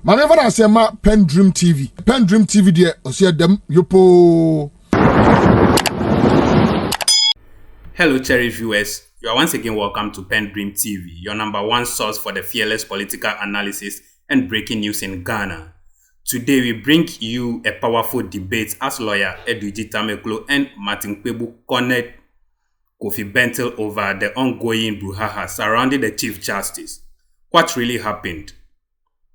Manever I say ma PENDREAM TV. PENDREAM TV there, I see them yopo. Hello, cherished viewers. You are once again welcome to PENDREAM TV, your number one source for the fearless political analysis and breaking news in Ghana. Today, we bring you a powerful debate as lawyer Edudzi and Martin Kpebu cornered Kofi Bentil over the ongoing Brouhaha surrounding the Chief Justice. What really happened?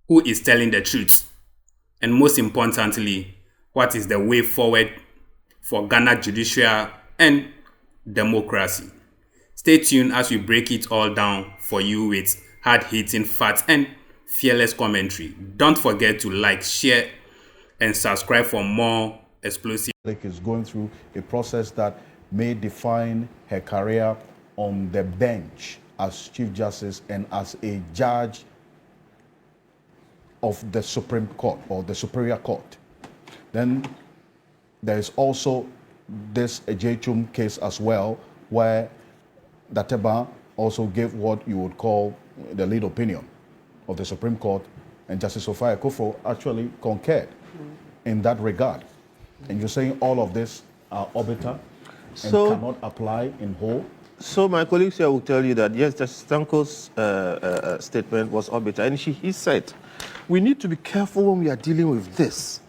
Who is telling the truth? And most importantly, what is the way forward for Ghana judicial and democracy? Stay tuned as we break it all down for you with hard-hitting facts and fearless commentary. Don't forget to like, share, and subscribe for more explosive. Is going through a process that may define her career on the bench as Chief Justice and as a judge of the Supreme Court or the Superior Court. Then there is also this Ejechum case as well, where Dateba also gave what you would call the lead opinion of the Supreme Court, and Justice Sophia Akufo actually concurred in that regard. And you're saying all of this are orbital and cannot apply in whole? So my colleagues here will tell you that, yes, Justice Tanko's statement was orbital. And he said, we need to be careful when we are dealing with this,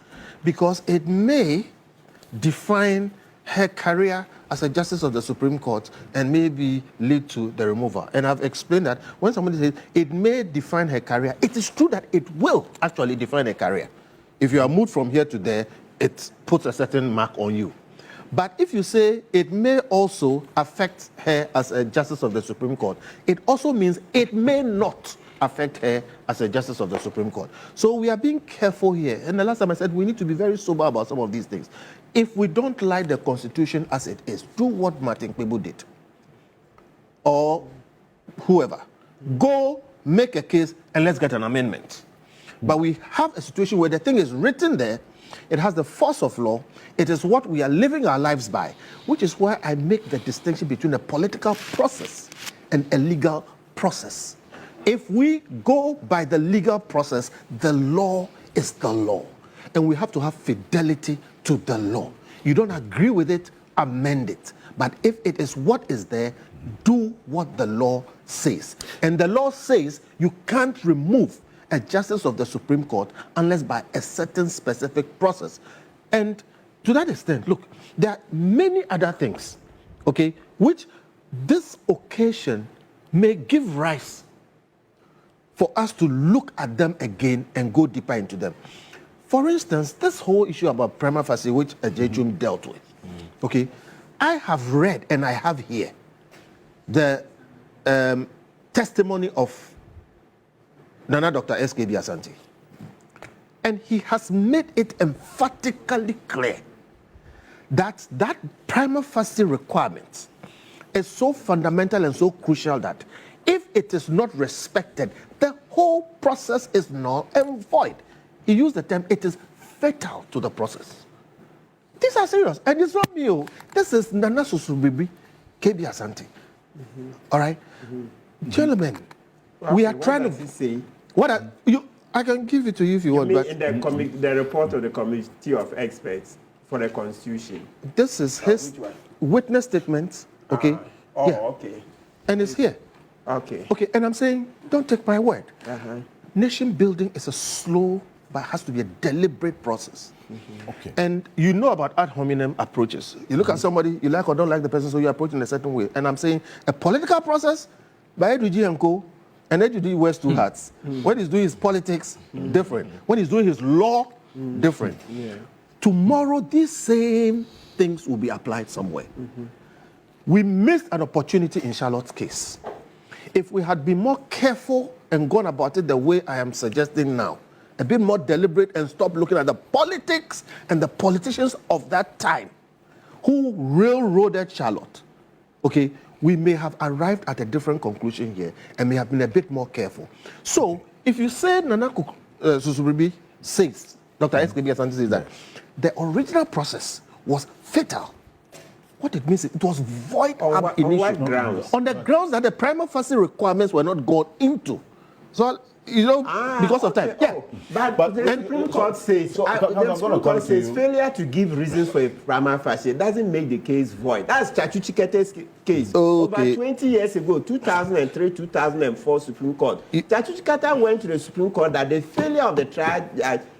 because it may define her career as a justice of the Supreme Court and maybe lead to the removal. And I've explained that when somebody says it may define her career, it is true that it will actually define her career. If you are moved from here to there, it puts a certain mark on you. But if you say it may also affect her as a justice of the Supreme Court, it also means it may not affect her as a justice of the Supreme Court. So we are being careful here. And the last time I said we need to be very sober about some of these things. If we don't like the Constitution as it is, do what Martin Kpebu did, or whoever. Go make a case and let's get an amendment. But we have a situation where the thing is written there, it has the force of law, it is what we are living our lives by, which is why I make the distinction between a political process and a legal process. If we go by the legal process, the law is the law. And we have to have fidelity to the law. You don't agree with it, amend it. But if it is what is there, do what the law says. And the law says you can't remove a justice of the Supreme Court unless by a certain specific process. And to that extent, look, there are many other things, okay, which this occasion may give rise for us to look at them again and go deeper into them. For instance, this whole issue about prima facie, which Ejechum dealt with, okay, I have read and I have here the testimony of Nana Dr. S.K.B. Asante. And he has made it emphatically clear that that prima facie requirement is so fundamental and so crucial that if it is not respected, the whole process is null and void. He used the term, it is fatal to the process. These are serious. And it's not me. This is Nana Susubibi, KB Asante. All right? Gentlemen, we are trying to say. I can give it to you if you want. But In the report of the Committee of Experts for the Constitution. This is his witness statement. Okay. Okay. And it's here. Okay. Okay. And I'm saying, don't take my word. Nation building is a slow, but has to be a deliberate process. Okay. And you know about ad hominem approaches. You look at somebody, you like or don't like the person, so you approach in a certain way. And I'm saying a political process by Edudzi and Co. And Edudzi wears two hats. When he's doing his politics, different. When he's doing his law, different. Yeah. Tomorrow, these same things will be applied somewhere. We missed an opportunity in Charlotte's case. If we had been more careful and gone about it the way I am suggesting now, a bit more deliberate and stop looking at the politics and the politicians of that time who railroaded Charlotte, okay, we may have arrived at a different conclusion here and may have been a bit more careful. So, if you say Nana Susubibi says, Dr. S.K.B. Asante says that the original process was fatal, what it means is it was void ab initio. On what grounds? On the grounds that the prima facie requirements were not gone into. So because of time. Yeah. But the Supreme Court says, the Supreme Court says failure to give reasons for a prima facie doesn't make the case void. That's Chachuchikete's case. Okay. Over 20 years ago, 2003, 2004 Supreme Court, Chachuchikete went to the Supreme Court that the failure of the trial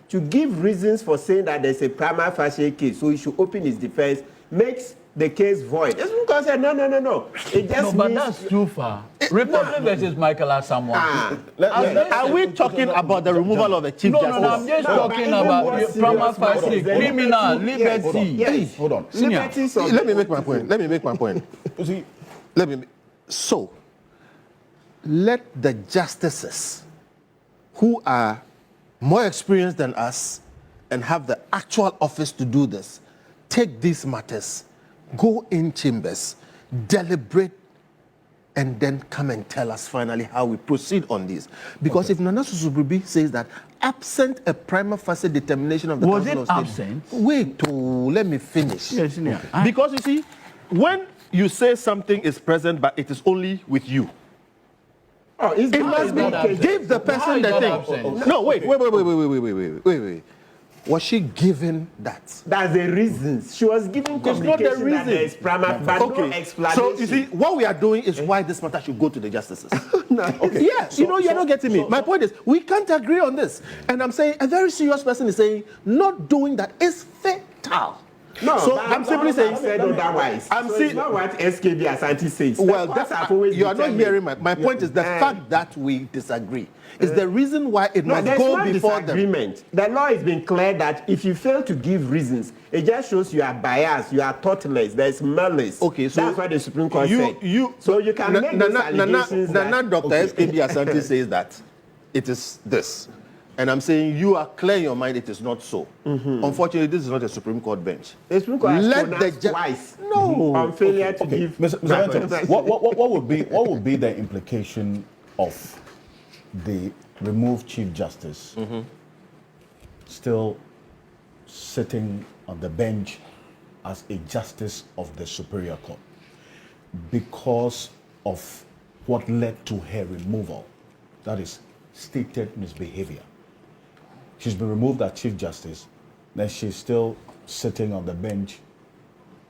to give reasons for saying that there's a prima facie case, so he should open his defense, makes the case void. The Supreme Court said, no. It just but means... that's too far. Republic versus Michael Asamoah. Are we talking about the removal of a chief justice? No, I'm just talking about prima facie, criminal, liberty. Yes. Hold on. Let me make my point. See, So, let the justices who are more experienced than us and have the actual office to do this take these matters, go in chambers, deliberate, and then come and tell us finally how we proceed on this. Because if Nana Susubribi says that absent a prima facie determination of the Council of State... Was it absent? Wait, let me finish. Yes, Because you see, when you say something is present but it is only with you, it must be give the person the thing. No, wait. Was she given that? That's the reasons. She was given communication that there is prima but no explanation. So, you see, what we are doing is why this matter should go to the justices. Yeah, you're not getting me. My point is, we can't agree on this. And I'm saying, a very serious person is saying, not doing that is fatal. No, so I'm simply saying, said otherwise. It's not what SKB Asante says. Well, you are not hearing my point is the fact that we disagree is the reason why it must go before the agreement. The law has been clear that if you fail to give reasons, it just shows you are biased, you are thoughtless, there's malice. Okay, so that's what the Supreme Court said. So you can make these allegations that... Dr. SKB Asante says that it is this. And I'm saying you are clear in your mind it is not so. Unfortunately, this is not a Supreme Court bench. The Supreme Court has pronounced twice on failure to give... Mr. Bentil, what would be the implication of the removed Chief Justice still sitting on the bench as a Justice of the Superior Court because of what led to her removal? That is stated misbehavior. She's been removed as Chief Justice, then she's still sitting on the bench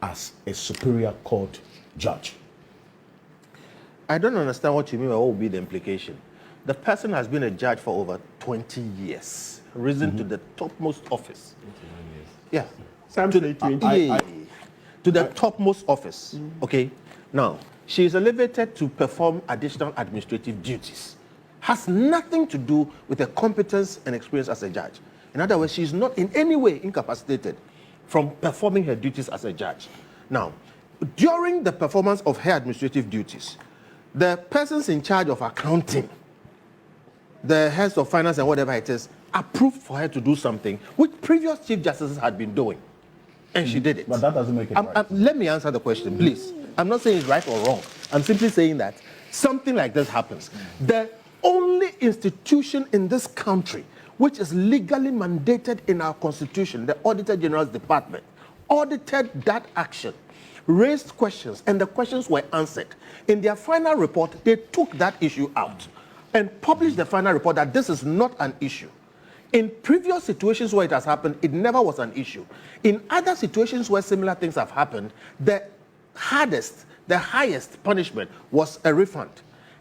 as a Superior Court judge. I don't understand what you mean by what would be the implication. The person has been a judge for over 20 years, risen to the topmost office. 21 years. Yeah. To the topmost office. Okay. Now, she is elevated to perform additional administrative duties. Has nothing to do with her competence and experience as a judge. In other words, she is not in any way incapacitated from performing her duties as a judge. Now, during the performance of her administrative duties, the persons in charge of accounting, the heads of finance and whatever it is, approved for her to do something which previous chief justices had been doing. And she did it. But that doesn't make it right. Let me answer the question, please. I'm not saying it's right or wrong. I'm simply saying that something like this happens. The only institution in this country which is legally mandated in our constitution, the Auditor General's Department, audited that action, raised questions, and the questions were answered. In their final report, they took that issue out and published the final report that this is not an issue. In previous situations where it has happened, it never was an issue. In other situations where similar things have happened, the highest punishment was a refund.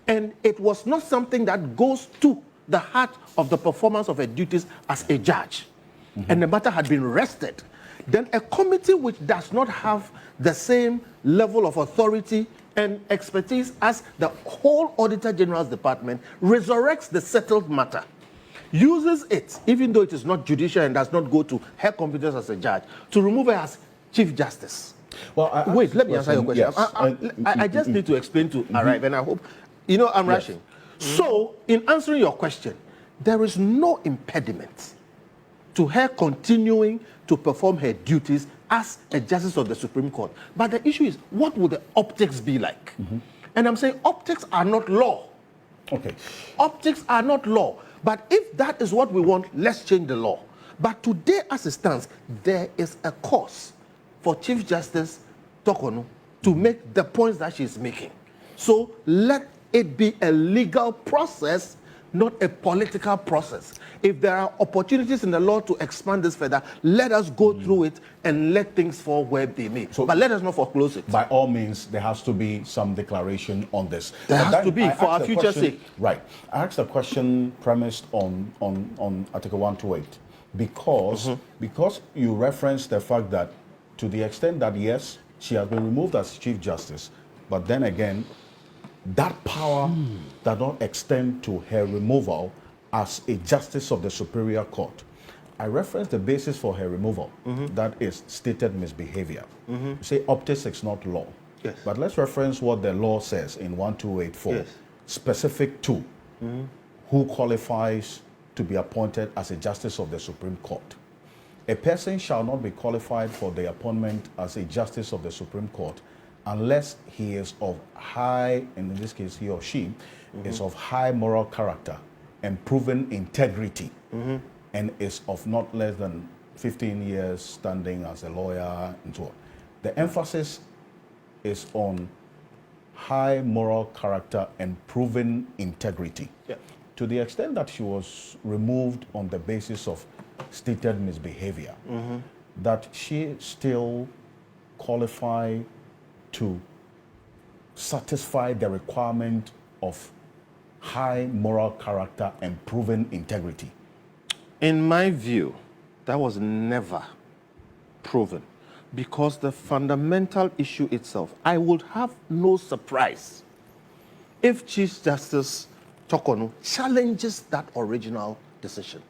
And it was not something that goes to the heart of the performance of her duties as a judge. And the matter had been rested. Then a committee which does not have the same level of authority and expertise as the whole Auditor General's Department resurrects the settled matter, uses it, even though it is not judicial and does not go to her competence as a judge, to remove her as Chief Justice. Well, wait, let me answer your question. Yes. I just need to explain to arrive, and I hope, I'm rushing. So, in answering your question, there is no impediment to her continuing to perform her duties as a justice of the Supreme Court. But the issue is, what would the optics be like? And I'm saying optics are not law. Okay. Optics are not law. But if that is what we want, let's change the law. But today, as it stands, there is a cause for Chief Justice Tokonu to make the points that she's making. So let it be a legal process not a political process. If there are opportunities in the law to expand this further, let us go through it and let things fall where they may. But let us not foreclose it. By all means, there has to be some declaration on this. There has to be, for our future sake. Right. I asked a question premised on Article 128 because you referenced the fact that to the extent that, yes, she has been removed as Chief Justice, but then again, that power does not extend to her removal as a Justice of the Superior Court. I referenced the basis for her removal, that is stated misbehavior. You say optics is not law. Yes. But let's reference what the law says in 1284, Yes. specific to who qualifies to be appointed as a Justice of the Supreme Court. A person shall not be qualified for the appointment as a Justice of the Supreme Court unless he is of high, and in this case he or she, is of high moral character and proven integrity, and is of not less than 15 years standing as a lawyer and so on. The emphasis is on high moral character and proven integrity. Yeah. To the extent that she was removed on the basis of stated misbehavior, that she still qualify to satisfy the requirement of high moral character and proven integrity? In my view, that was never proven because the fundamental issue itself, I would have no surprise if Chief Justice Tokonu challenges that original decision.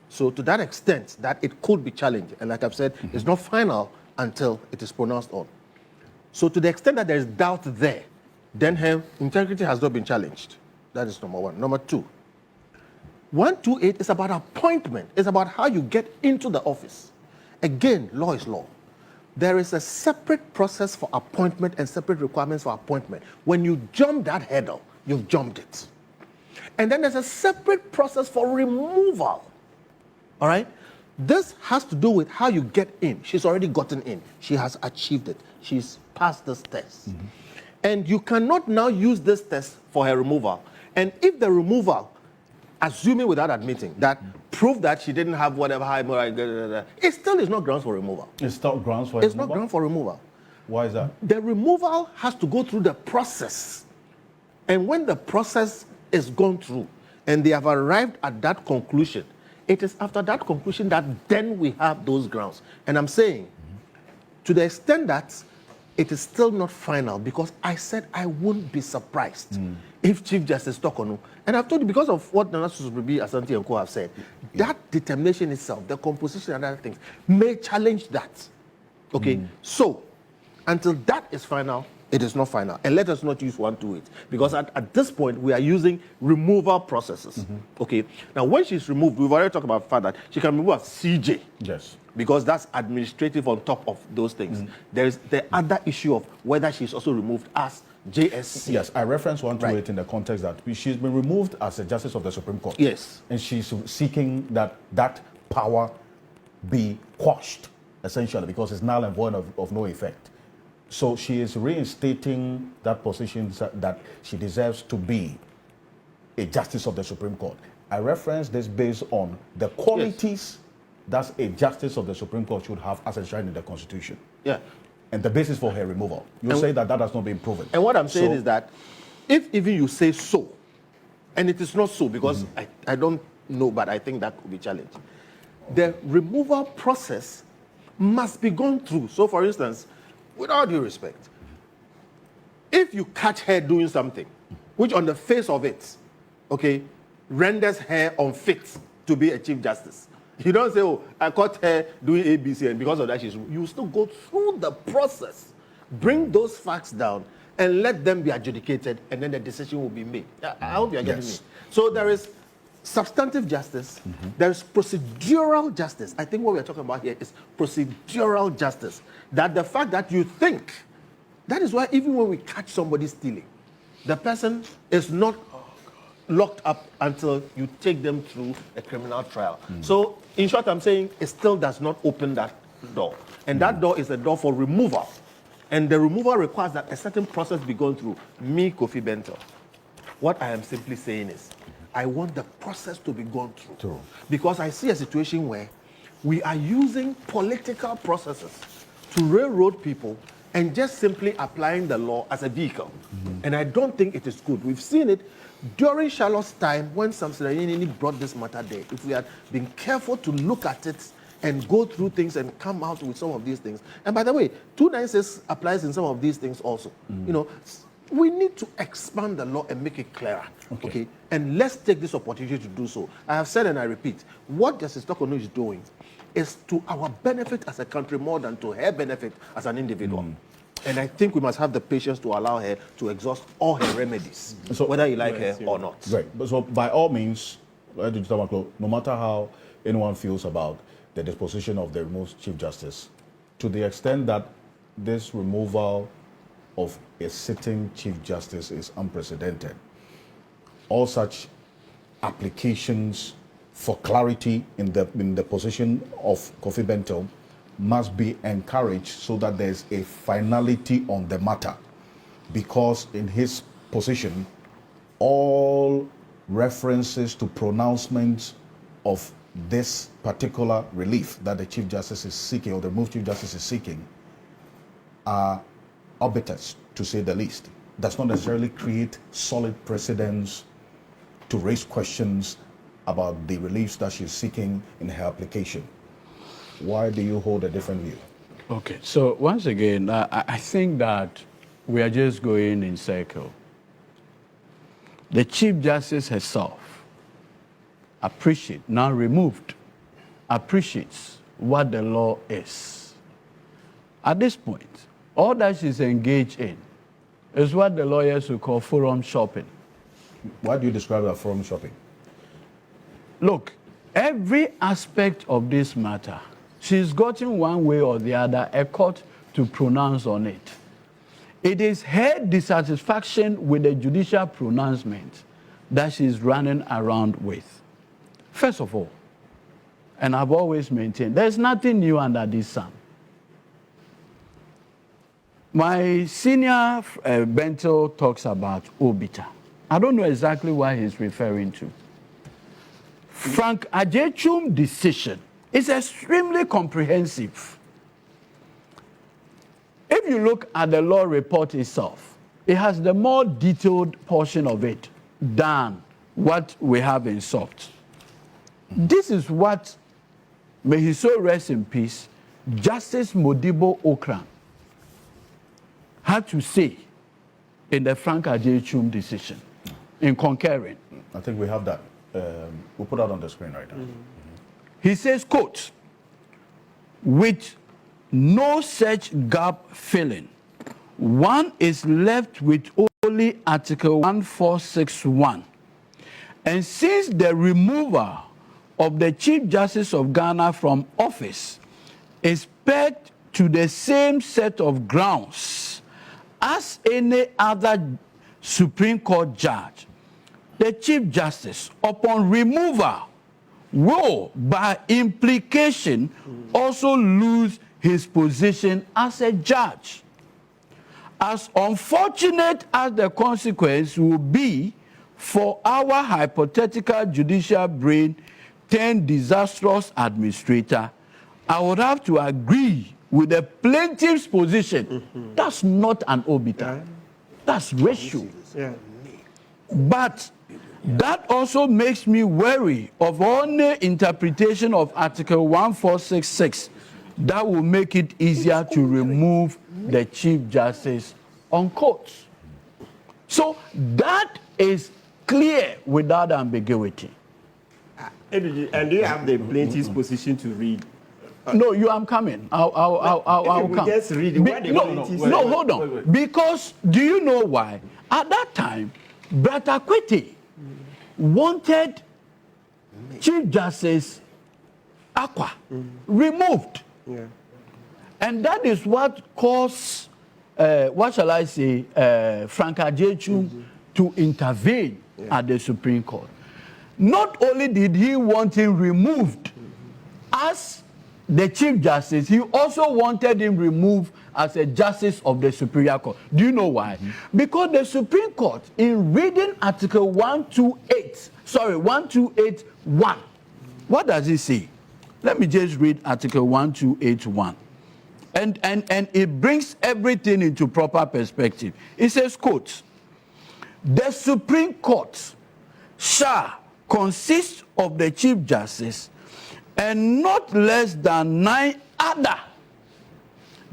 So to that extent that it could be challenged, and like I've said, it's not final until it is pronounced on. So to the extent that there is doubt there, then her integrity has not been challenged. That is number one. Number two, 128 is about appointment. It's about how you get into the office. Again, law is law. There is a separate process for appointment and separate requirements for appointment. When you jump that hurdle, you've jumped it. And then there's a separate process for removal. All right? This has to do with how you get in. She's already gotten in. She has achieved it. She's passed this test. And you cannot now use this test for her removal. And if the removal, assuming without admitting, that proved that she didn't have whatever high moral, it still is not grounds for removal. It's not grounds for It's removal? not ground for removal. Why is that? The removal has to go through the process. And when the process is gone through and they have arrived at that conclusion, it is after that conclusion that then we have those grounds. And I'm saying, to the extent that it is still not final, because I said I wouldn't be surprised if Chief Justice Tokonu, and I've told you because of what Nana Susubibi, Asante and Co have said, that determination itself, the composition and other things, may challenge that. Okay, so until that is final, it is not final. And let us not use 128, because at this point, we are using removal processes. Okay, now when she's removed, we've already talked about the fact that she can remove as CJ. Yes. Because that's administrative on top of those things. There is the other issue of whether she's also removed as JSC. Yes, I reference 128 in the context that she's been removed as a Justice of the Supreme Court. Yes. And she's seeking that that power be quashed, essentially, because it's null and void of no effect. So she is reinstating that position that she deserves to be a Justice of the Supreme Court. I reference this based on the qualities that a Justice of the Supreme Court should have as enshrined in the Constitution. Yeah. And the basis for her removal. You say that has not been proven. And what I'm saying is that if even you say so, and it is not so, because I don't know, but I think that could be challenged, the removal process must be gone through. So, for instance, with all due respect, if you catch her doing something, which on the face of it, okay, renders her unfit to be a Chief Justice, you don't say, oh, I caught her doing ABC, and because of that, you still go through the process, bring those facts down, and let them be adjudicated, and then the decision will be made. I hope you're getting me. So there is substantive justice, there is procedural justice. I think what we're talking about here is procedural justice. That the fact that you think, that is why even when we catch somebody stealing, the person is not locked up until you take them through a criminal trial. So, in short, I'm saying it still does not open that door. And that door is the door for removal. And the removal requires that a certain process be gone through. Me, Kofi Bentil. What I am simply saying is, I want the process to be gone through. True. Because I see a situation where we are using political processes to railroad people and just simply applying the law as a vehicle. And I don't think it is good. We've seen it during Charlotte's time when Samson Ayini brought this matter there. If we had been careful to look at it and go through things and come out with some of these things. And by the way, 296 applies in some of these things also. You know, we need to expand the law and make it clearer. Okay. And let's take this opportunity to do so. I have said and I repeat, what Justice Tokono is doing is to our benefit as a country more than to her benefit as an individual. And I think we must have the patience to allow her to exhaust all her remedies, so, whether you like her or not. Right. But so by all means, no matter how anyone feels about the disposition of the removed Chief Justice, to the extent that this removal of a sitting Chief Justice is unprecedented, all such applications for clarity in the position of Kofi Bentil must be encouraged so that there's a finality on the matter, because in his position, all references to pronouncements of this particular relief that the Chief Justice is seeking, or the removed Chief Justice is seeking, are arbitrary, to say the least. Does not necessarily create solid precedents to raise questions about the reliefs that she's seeking in her application. Why do you hold a different view? Okay, so once again, I think that we are just going in circle. The Chief Justice herself now removed, appreciates what the law is. At this point, all that she's engaged in is what the lawyers would call forum shopping. Why do you describe it as forum shopping? Look, every aspect of this matter, she's gotten one way or the other a court to pronounce on it. It is her dissatisfaction with the judicial pronouncement that she's running around with. First of all, and I've always maintained, there's nothing new under this sun. My senior Bentil talks about obiter. I don't know exactly what he's referring to. Frank Ajechum's decision is extremely comprehensive. If you look at the law report itself, it has the more detailed portion of it than what we have in soft. This is what, may he so rest in peace, Justice Modibo Okran had to say in the Frank Ajechum decision, in concurring. I think we have that. We'll put that on the screen right now. He says, quote, with no such gap filling, one is left with only Article 1461. And since the removal of the Chief Justice of Ghana from office is pegged to the same set of grounds as any other Supreme Court judge, the Chief Justice, upon removal, will, by implication, also lose his position as a judge. As unfortunate as the consequence will be for our hypothetical judicial brain turned disastrous administrator, I would have to agree with the plaintiff's position. That's not an obiter. That's ratio. But that also makes me wary of any interpretation of Article 1466 that will make it easier to remove the Chief Justice on courts. So that is clear without ambiguity. And do you have the plaintiff's position to read? No, I'm coming. I'll come. Just read it. No, hold on. Wait. Because do you know why? At that time, Brata Kwete wanted Chief Justice Akwa removed. Yeah. And that is what caused, what shall I say, Frank Ajechum to intervene at the Supreme Court. Not only did he want him removed as the Chief Justice, he also wanted him removed as a justice of the Superior Court. Do you know why? Because the Supreme Court, in reading Article 1281, what does it say? Let me just read Article 1281. And it brings everything into proper perspective. It says, quote, the Supreme Court shall consist of the Chief Justice and not less than 9 other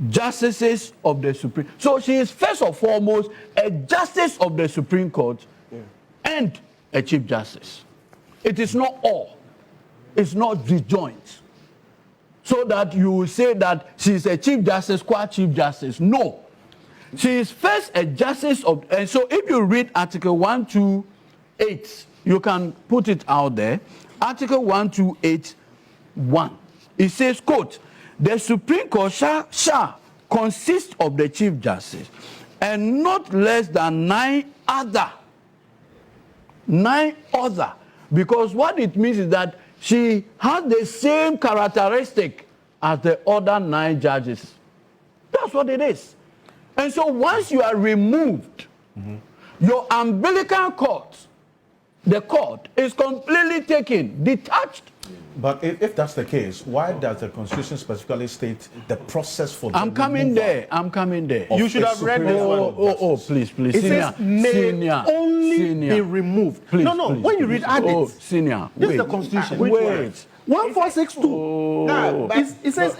justices of the Supreme. So she is first and foremost a justice of the Supreme Court and a Chief Justice. It is not all. It's not disjoint. So that you will say that she is a Chief Justice, Chief Justice. No. She is first a justice of, and so if you read Article 128, you can put it out there. Article 1281. It says, quote, the Supreme Court shall consist of the Chief Justice and not less than 9 other. 9 other. Because what it means is that she has the same characteristic as the other 9 judges. That's what it is. And so once you are removed, your umbilical cord, the cord, is completely taken, detached. But if that's the case, why does the Constitution specifically state the process for the I'm coming there. You should have read this one. Please. It says may only be removed. Please, no, when you read it, senior, this wait. is the Constitution. Wait. No, 1462. but It says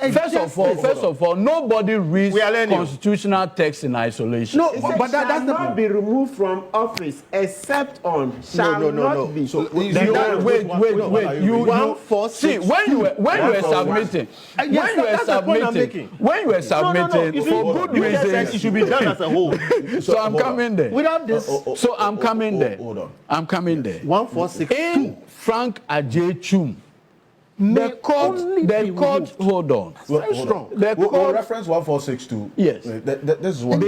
First of all, nobody reads constitutional text in isolation. No, but that does not be removed from office except on shall not be. So Wait. You 146. see when you were submitting, for good reasons, it should be done as a whole. So I'm coming there. Without this, So I'm coming there. Hold on. I'm coming there. 1462. In Frank Ajechum, the court, hold on. Very strong. The We'll court, reference 1462. Yes. This is what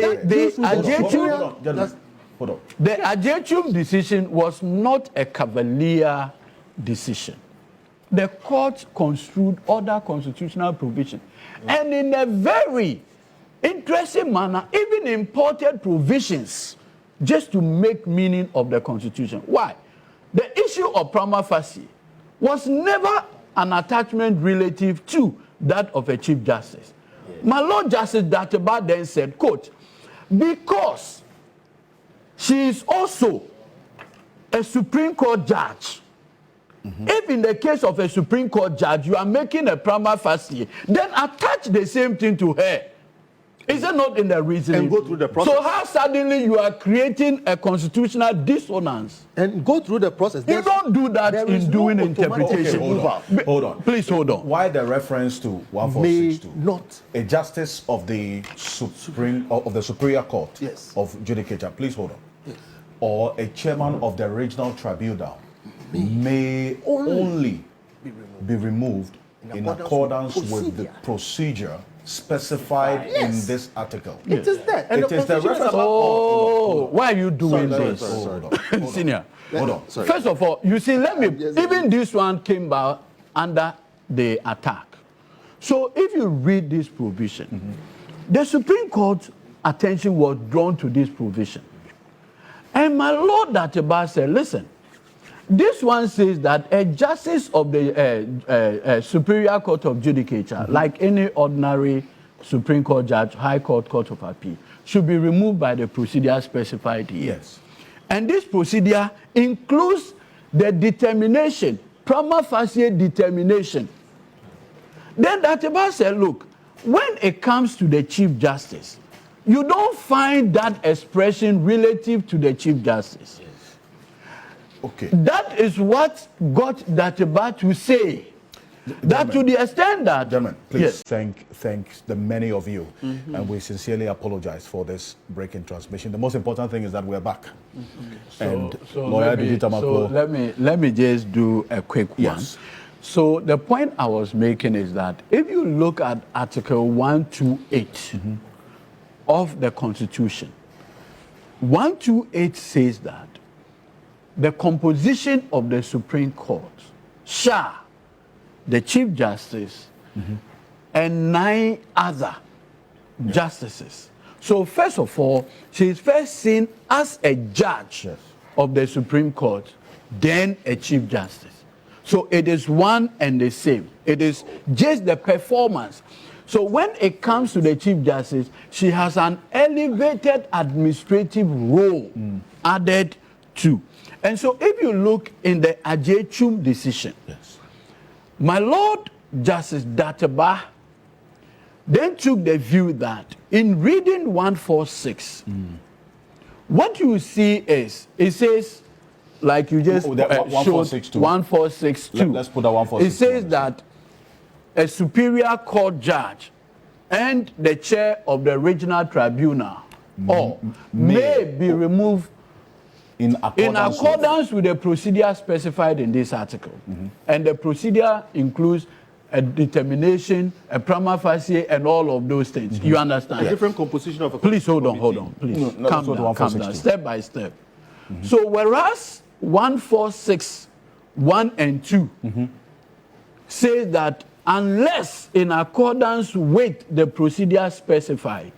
Hold on. the Ajechum decision was not a cavalier decision. The court construed other constitutional provisions, and in a very interesting manner, even imported provisions just to make meaning of the Constitution. Why? The issue of prima facie was never an attachment relative to that of a Chief Justice. My Lord Justice Dateba then said, quote, because she is also a Supreme Court judge, if in the case of a Supreme Court judge you are making a prima facie, then attach the same thing to her. Is it not in the reasoning? And go through the process. So how suddenly you are creating a constitutional dissonance? And go through the process. You don't do that in doing interpretation. Okay, hold on. Please hold on. Why the reference to 1462? May not. A justice of the Superior Court of Judicature. Please hold on. Yes. Or a chairman of the regional tribunal may only be removed in accordance with the procedure specified in this article. It is there. And It is the reference. Why are you doing this? Hold on. Senior. Hold on. First of all, you see, even this one came out under the attack. So if you read this provision, the Supreme Court's attention was drawn to this provision. And my Lord Dateba said, listen, this one says that a justice of the Superior Court of Judicature, like any ordinary Supreme Court judge, High Court, Court of Appeal, should be removed by the procedure specified here. Yes. And this procedure includes the determination, prima facie determination. Then Dateba said, look, when it comes to the Chief Justice, you don't find that expression relative to the Chief Justice. Okay. That is what got Dateba to say that to the extent that... Gentlemen, please Yes. thank the many of you. And we sincerely apologize for this break-in transmission. The most important thing is that we're back. And Lawyer Edudzi Tamaklo. Let me just do a quick one. Yes. So the point I was making is that if you look at Article 128 of the Constitution, 128 says that the composition of the Supreme Court shall the Chief Justice and 9 other justices. So first of all, she is first seen as a judge of the Supreme Court, then a Chief Justice. So it is one and the same. It is just the performance. So when it comes to the Chief Justice, she has an elevated administrative role added to. And so if you look in the Ajechum decision, my Lord Justice Databa then took the view that in reading 146, what you see is, it says, like you just showed, 1462. Let's put that 146. It says that a superior court judge and the chair of the regional tribunal or may be removed in accordance with the procedure specified in this article. And the procedure includes a determination, a prima facie, and all of those things. You understand? A different composition of a Please hold on. Please calm down, step by step. So whereas 146, 1 and 2 says that unless in accordance with the procedure specified,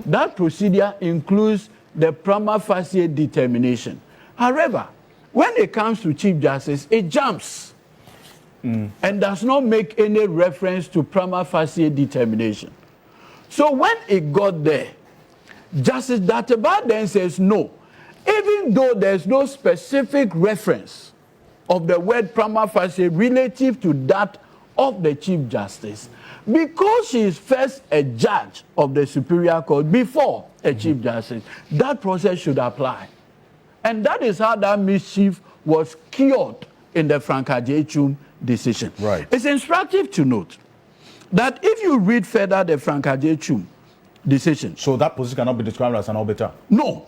that procedure includes the prima facie determination. However, when it comes to Chief Justice, it jumps and does not make any reference to prima facie determination. So when it got there, Justice Databa then says no. Even though there's no specific reference of the word prima facie relative to that of the Chief Justice, because she is first a judge of the Superior Court before a Chief Justice, that process should apply. And that is how that mischief was cured in the Frank Ajechum decision. Right. It's instructive to note that if you read further the Frank Ajechum decision. So that position cannot be described as an arbiter? No.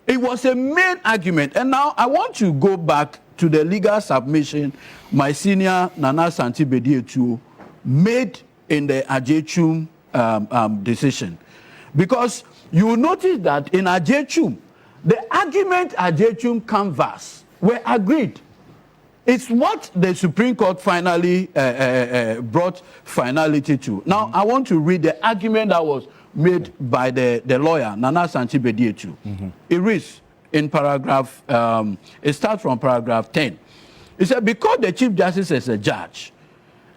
It was a main argument. And now I want to go back to the legal submission my senior Nana Santi Bedietu made in the Ajechum decision. Because you will notice that in Ajechum, the argument Ajechum canvassed were agreed. It's what the Supreme Court finally brought finality to. Now, I want to read the argument that was made by the lawyer, Nana Santi Bedietu. It reads in paragraph, it starts from paragraph 10. It said, because the Chief Justice is a judge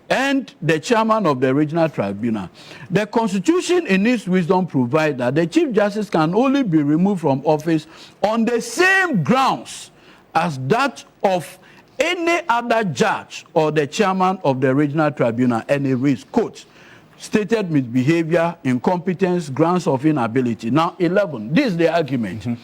and the chairman of the regional tribunal, the Constitution in its wisdom provides that the Chief Justice can only be removed from office on the same grounds as that of any other judge or the chairman of the regional tribunal, and it reads, quote, stated misbehavior, incompetence, grounds of inability. Now, 11, this is the argument.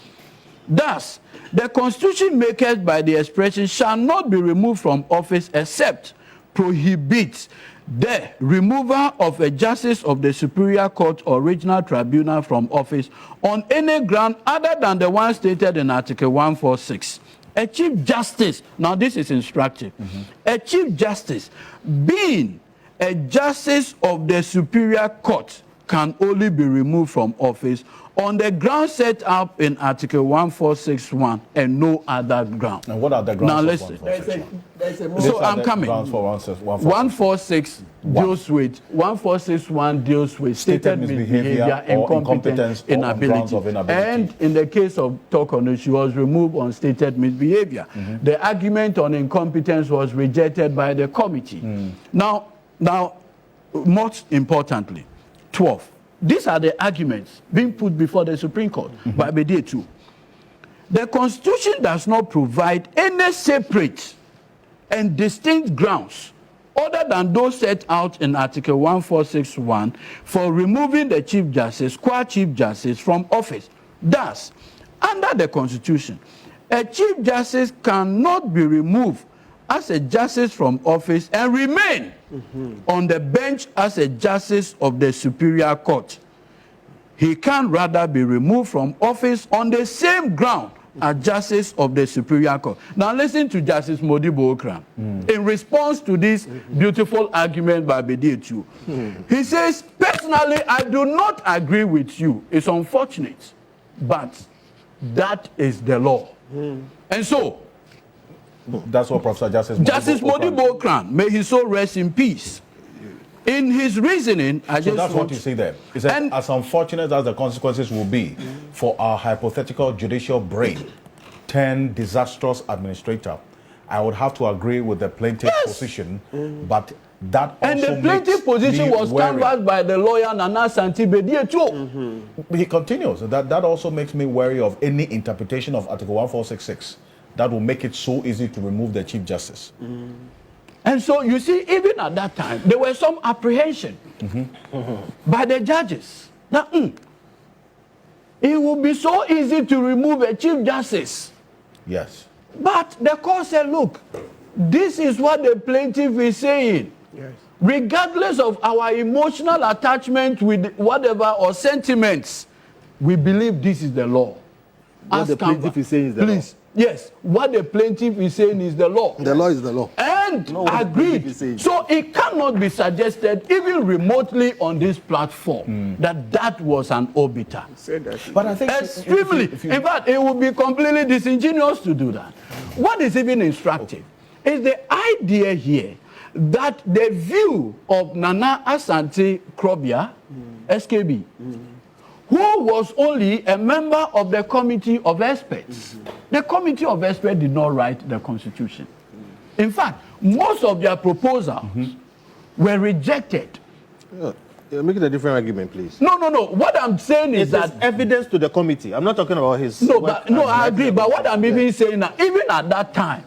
Thus, the Constitution makers by the expression shall not be removed from office except prohibits the removal of a justice of the Superior Court or regional tribunal from office on any ground other than the one stated in Article 146. A Chief Justice, now this is instructive, a Chief Justice being a justice of the Superior Court can only be removed from office on the ground set up in Article 1461 and no other ground. And what are the grounds? Now listen. So I'm coming. 146 deals with 1461 deals with stated misbehavior, incompetence, inability. And in the case of Tokono, she was removed on stated misbehavior. The argument on incompetence was rejected by the committee. Now, most importantly, 12. These are the arguments being put before the Supreme Court by Bedietu. The Constitution does not provide any separate and distinct grounds other than those set out in Article 1461 for removing the Chief Justice, qua Chief Justice, from office. Thus, under the Constitution, a Chief Justice cannot be removed as a justice from office and remain on the bench as a justice of the Superior Court. He can rather be removed from office on the same ground as justice of the Superior Court. Now listen to Justice Modibo Okran. In response to this beautiful argument by Bedietu, he says, personally, I do not agree with you. It's unfortunate, but that is the law. And so, that's what Professor Justice Modibo Okran, may his soul rest in peace, In his reasoning, So that's what you say there. He said, as unfortunate as the consequences will be for our hypothetical judicial brain, turned disastrous administrator, I would have to agree with the plaintiff's position, but that also and the plaintiff's position was canvassed by the lawyer Nana Santibedie too. He continues. That also makes me wary of any interpretation of Article 1466 that will make it so easy to remove the Chief Justice. And so you see, even at that time, there was some apprehension by the judges that it would be so easy to remove a Chief Justice. Yes. But the court said, look, this is what the plaintiff is saying. Yes. Regardless of our emotional attachment with whatever or sentiments, we believe this is the law. What the plaintiff is saying is the law. Yes, what the plaintiff is saying is the law. The law is the law. And agreed. So it cannot be suggested, even remotely on this platform, that was an obiter. But I think extremely. In fact, it would be completely disingenuous to do that. What is even instructive is the idea here that the view of Nana Asante Krobia, SKB, who was only a member of the Committee of Experts. The Committee of Experts did not write the Constitution. In fact, most of their proposals were rejected. You're making a different argument, please. No. What I'm saying is that evidence to the committee. I'm not talking about his. No, I agree. But what I'm even saying now, even at that time.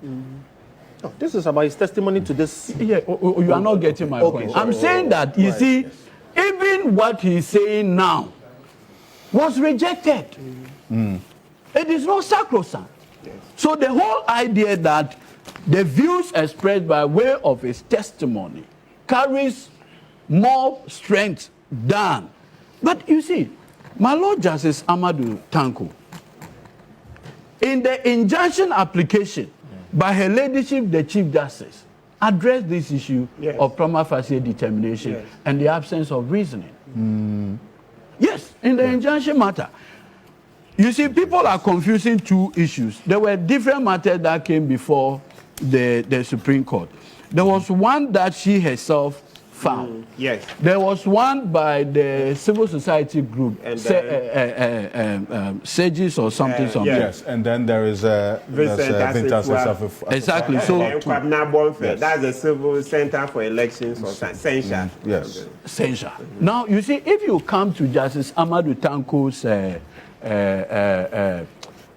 No, this is about his testimony to this. Yeah, you are not getting my point. I'm saying that, you see, even what he's saying now was rejected. It is not sacrosanct. So the whole idea that the views expressed by way of his testimony carries more strength than. But you see, my Lord Justice Amadou Tanko, in the injunction application by Her Ladyship the Chief Justice, addressed this issue of prima facie determination and the absence of reasoning. Yes, in the injunction matter. You see, people are confusing two issues. There were different matters that came before the Supreme Court. There was one that she herself found. Yes. There was one by the civil society group, and SAGES or something. Yes, and then there is Bentil. Exactly. So that's the Civil Center for Elections or Censure. Yes. Censure. Now, you see, if you come to Justice Amadou Tanko's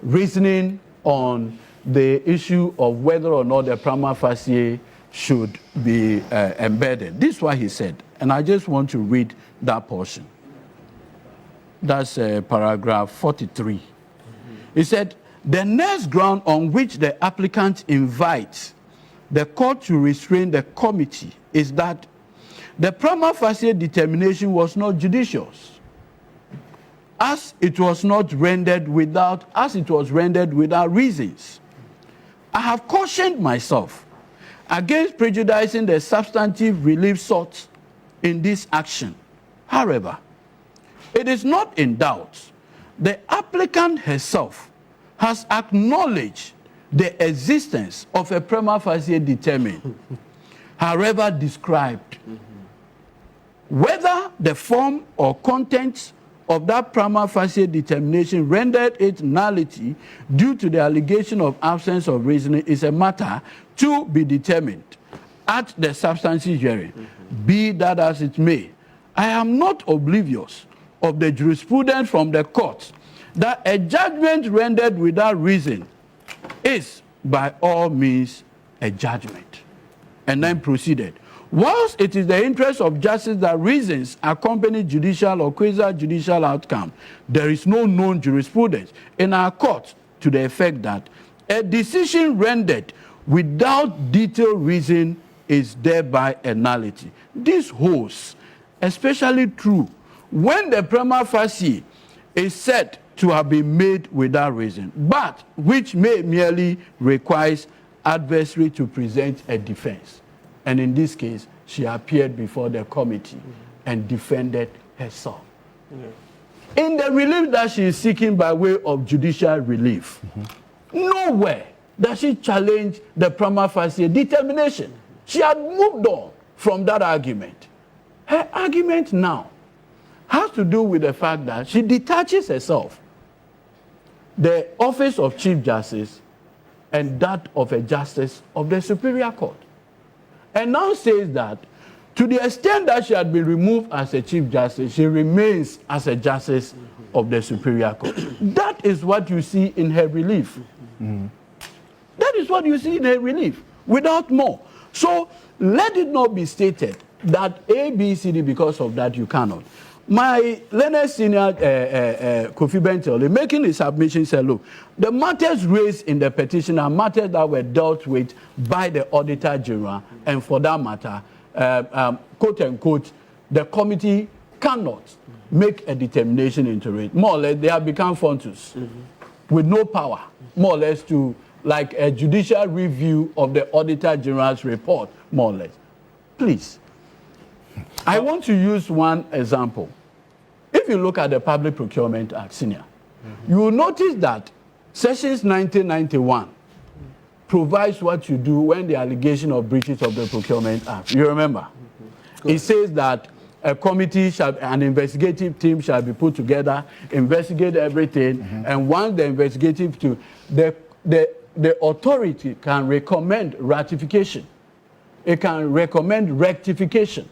reasoning on the issue of whether or not the prima facie should be embedded. This is what he said, and I just want to read that portion. That's paragraph 43. He said, the next ground on which the applicant invites the court to restrain the committee is that the prima facie determination was not judicious, as it was rendered without reasons. I have cautioned myself against prejudicing the substantive relief sought in this action. However, it is not in doubt the applicant herself has acknowledged the existence of a prima facie determined, however described. Whether the form or contents of that prima facie determination rendered it nullity due to the allegation of absence of reasoning is a matter to be determined at the substantive hearing. Be that as it may, I am not oblivious of the jurisprudence from the court that a judgment rendered without reason is by all means a judgment. And then proceeded. Whilst it is the interest of justice that reasons accompany judicial or quasi-judicial outcome, there is no known jurisprudence in our court to the effect that a decision rendered without detailed reason is thereby a nullity. This holds especially true when the prima facie is said to have been made without reason, but which may merely requires adversary to present a defense. And in this case, she appeared before the committee and defended herself. In the relief that she is seeking by way of judicial relief, nowhere does she challenge the prima facie determination. She had moved on from that argument. Her argument now has to do with the fact that she detaches herself, the office of Chief Justice and that of a Justice of the Superior Court. And now says that to the extent that she had been removed as a Chief Justice, she remains as a Justice of the Superior Court. That is what you see in her relief. That is what you see in her relief, without more. So let it not be stated that A, B, C, D, because of that you cannot. My learned senior Kofi Bentil, making his submission, said, look, the matters raised in the petition are matters that were dealt with by the Auditor General, and for that matter, quote unquote, the committee cannot make a determination into it. More or less, they have become fontus with no power, more or less, to like a judicial review of the Auditor General's report, more or less. Please. I want to use one example. If you look at the Public Procurement Act, Senior, you will notice that Sections 1991 provides what you do when the allegation of breaches of the Procurement Act. You remember? It says that a committee, an investigative team shall be put together, investigate everything, and once the investigative team, the authority can recommend ratification. It can recommend rectification.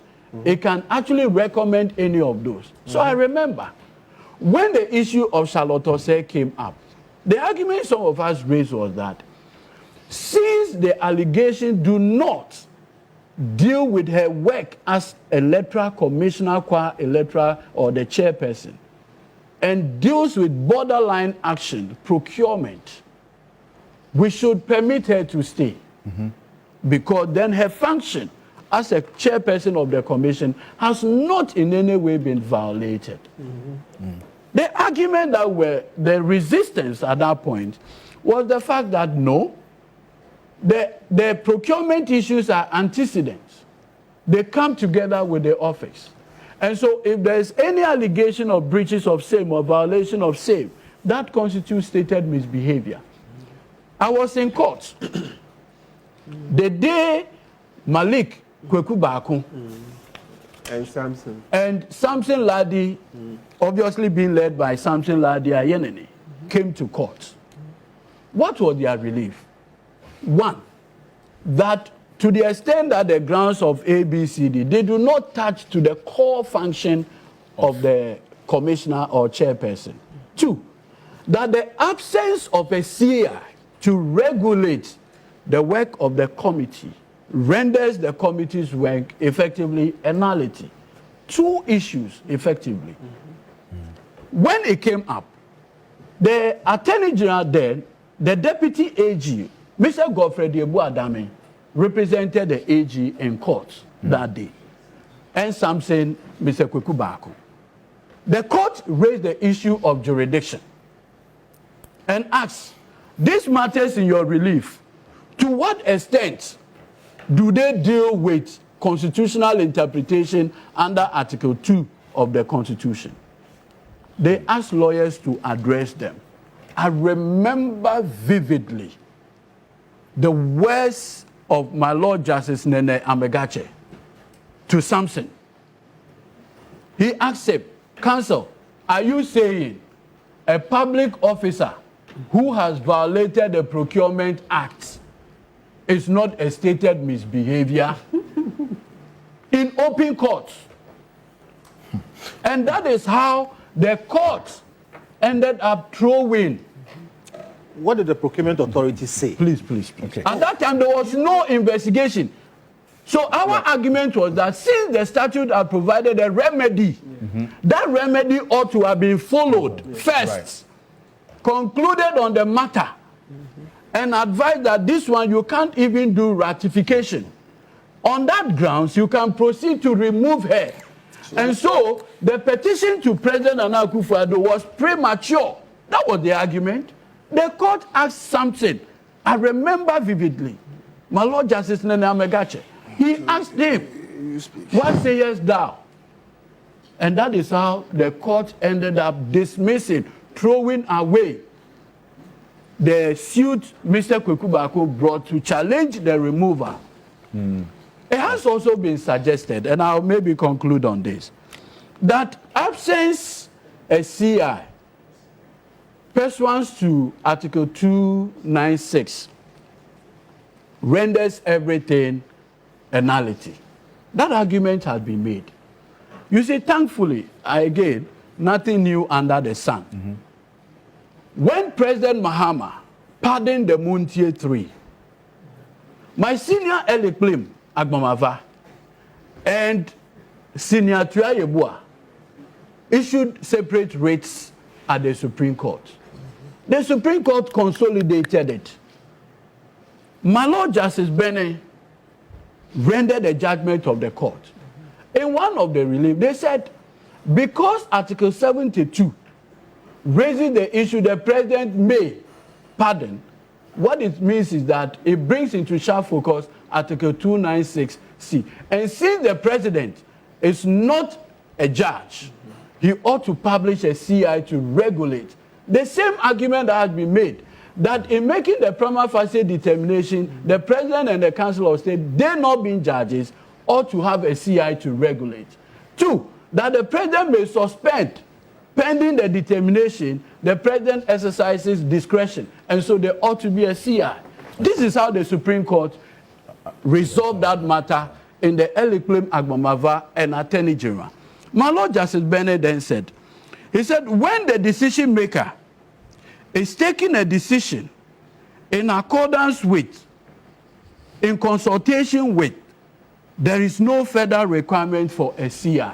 It can actually recommend any of those. So I remember when the issue of Charlotte Osei came up, the argument some of us raised was that since the allegations do not deal with her work as electoral commissioner, qua electoral, or the chairperson, and deals with borderline action, procurement, we should permit her to stay. Because then her function as a chairperson of the commission has not in any way been violated. The argument that were the resistance at that point was the fact that no, the procurement issues are antecedents. They come together with the office. And so if there's any allegation of breaches of same or violation of same, that constitutes stated misbehavior. I was in court the day Malik Kpebu and Samson Ladi, obviously being led by Samson Ladi Ayenene, came to court. What was their relief? One, that to the extent that the grounds of ABCD, they do not touch to the core function of the commissioner or chairperson. Two, that the absence of a CI to regulate the work of the committee renders the committee's work effectively a nullity. Two issues effectively. When it came up, the Attorney General then, the Deputy AG, Mr. Godfrey Ebu Adame, represented the AG in court that day. And Samson, Mr. Kpebu. The court raised the issue of jurisdiction and asked, this matters in your relief. To what extent do they deal with constitutional interpretation under Article 2 of the Constitution? They asked lawyers to address them. I remember vividly the words of my Lord Justice Nene Amegache to Samson. He asked him, counsel, are you saying a public officer who has violated the Procurement Act is not a stated misbehavior? In open court. And that is how the court ended up throwing. What did the procurement authority say? Please. Okay. At that time, there was no investigation. So our argument was that since the statute had provided a remedy, that remedy ought to have been followed first, concluded on the matter, and advised that this one you can't even do ratification. On that grounds, you can proceed to remove her. And so the petition to President Nana Akufo-Addo was premature. That was the argument. The court asked something. I remember vividly. My Lord Justice Nene Amegache, he asked him, what sayest thou? And that is how the court ended up dismissing, throwing away the suit Mr. Kpebu brought to challenge the removal. It has also been suggested, and I'll maybe conclude on this, that absence a CI pursuant to Article 296 renders everything a nullity. That argument has been made. You see, thankfully, again, nothing new under the sun. When President Mahama pardoned the Muntie 3, my senior Eliklim Agbamava and senior Tuayebua issued separate rates at the Supreme Court. The Supreme Court consolidated it. My Lord Justice Bene rendered a judgment of the court. In one of the relief, they said, because Article 72 raises the issue, the president may pardon. What it means is that it brings into sharp focus Article 296C. And since the president is not a judge, he ought to publish a CI to regulate. The same argument that has been made, that in making the prima facie determination, the president and the council of state, they not being judges, ought to have a CI to regulate. 2, that the president may suspend pending the determination, the president exercises discretion, and so there ought to be a CI. This is how the Supreme Court resolved that matter in the Eliklim Agbamava and Attorney General. My Lord Justice Bennett then said, he said, when the decision maker is taking a decision in accordance with, in consultation with, there is no further requirement for a CI.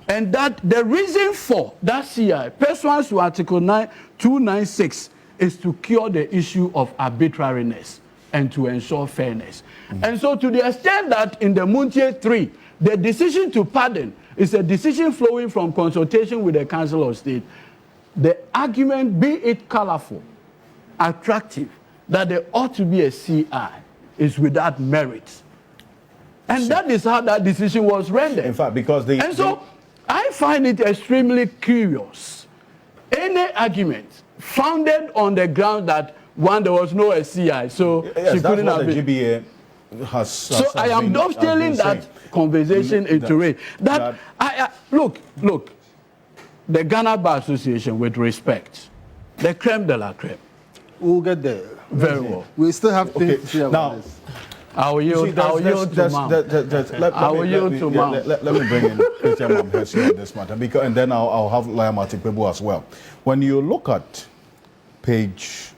And that the reason for that CI, pursuant to Article 296, is to cure the issue of arbitrariness and to ensure fairness. And so to the extent that in the Muntie 3, the decision to pardon is a decision flowing from consultation with the Council of State, the argument, be it colorful, attractive, that there ought to be a CI is without merit. And that is how that decision was rendered. In fact, because I find it extremely curious. Any argument founded on the ground that, one, there was no SCI, so yes, she couldn't have been. GBA so I am dovetailing that conversation into it. Look, the Ghana Bar Association, with respect, the creme de la creme. We'll get there. Very well. We still have things to say about this. I will yield to Mom. Let me bring in Christian Mamhesi on this matter, and then I'll have Lawyer Martin Kpebu as well. When you look at page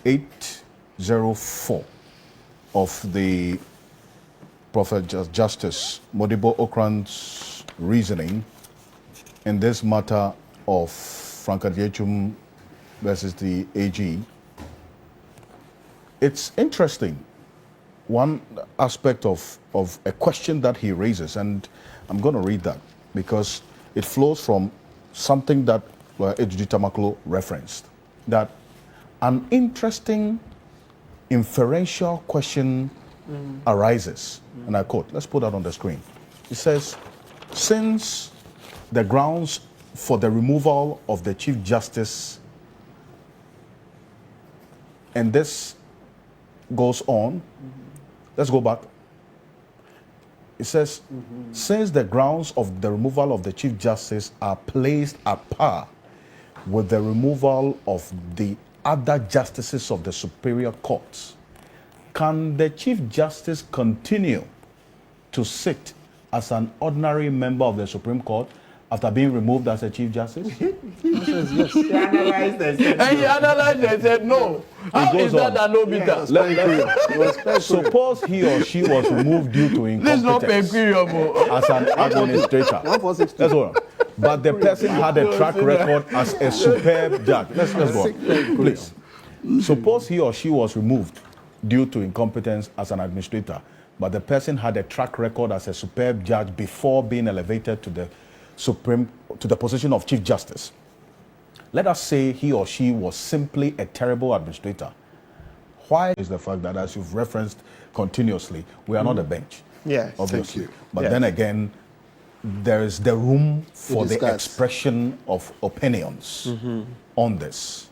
804 of the Prophet Justice Modibo Okran's reasoning in this matter of Frank Adiechum versus the AG, it's interesting. One aspect of a question that he raises, and I'm going to read that because it flows from something that Edudzi Tamaklo referenced, that an interesting inferential question arises, and I quote, let's put that on the screen. It says, since the grounds for the removal of the Chief Justice, and this goes on, let's go back. It says, since the grounds of the removal of the Chief Justice are placed at par with the removal of the other justices of the superior courts, can the Chief Justice continue to sit as an ordinary member of the Supreme Court after being removed as a Chief Justice? Yes. He analyzed and said And he analyzed and said no. How is that an obiter? Suppose he or she was removed due to incompetence as an administrator. That's all. But the person had a track record as a superb judge. Let's go on, please. Suppose he or she was removed due to incompetence as an administrator, but the person had a track record as a superb judge before being elevated to the position of Chief Justice. Let us say he or she was simply a terrible administrator. Why is the fact that, as you've referenced continuously, we are not a bench? Yes, obviously. thank you. But Yes. then again, there is the room for the discuss. expression of opinions on this.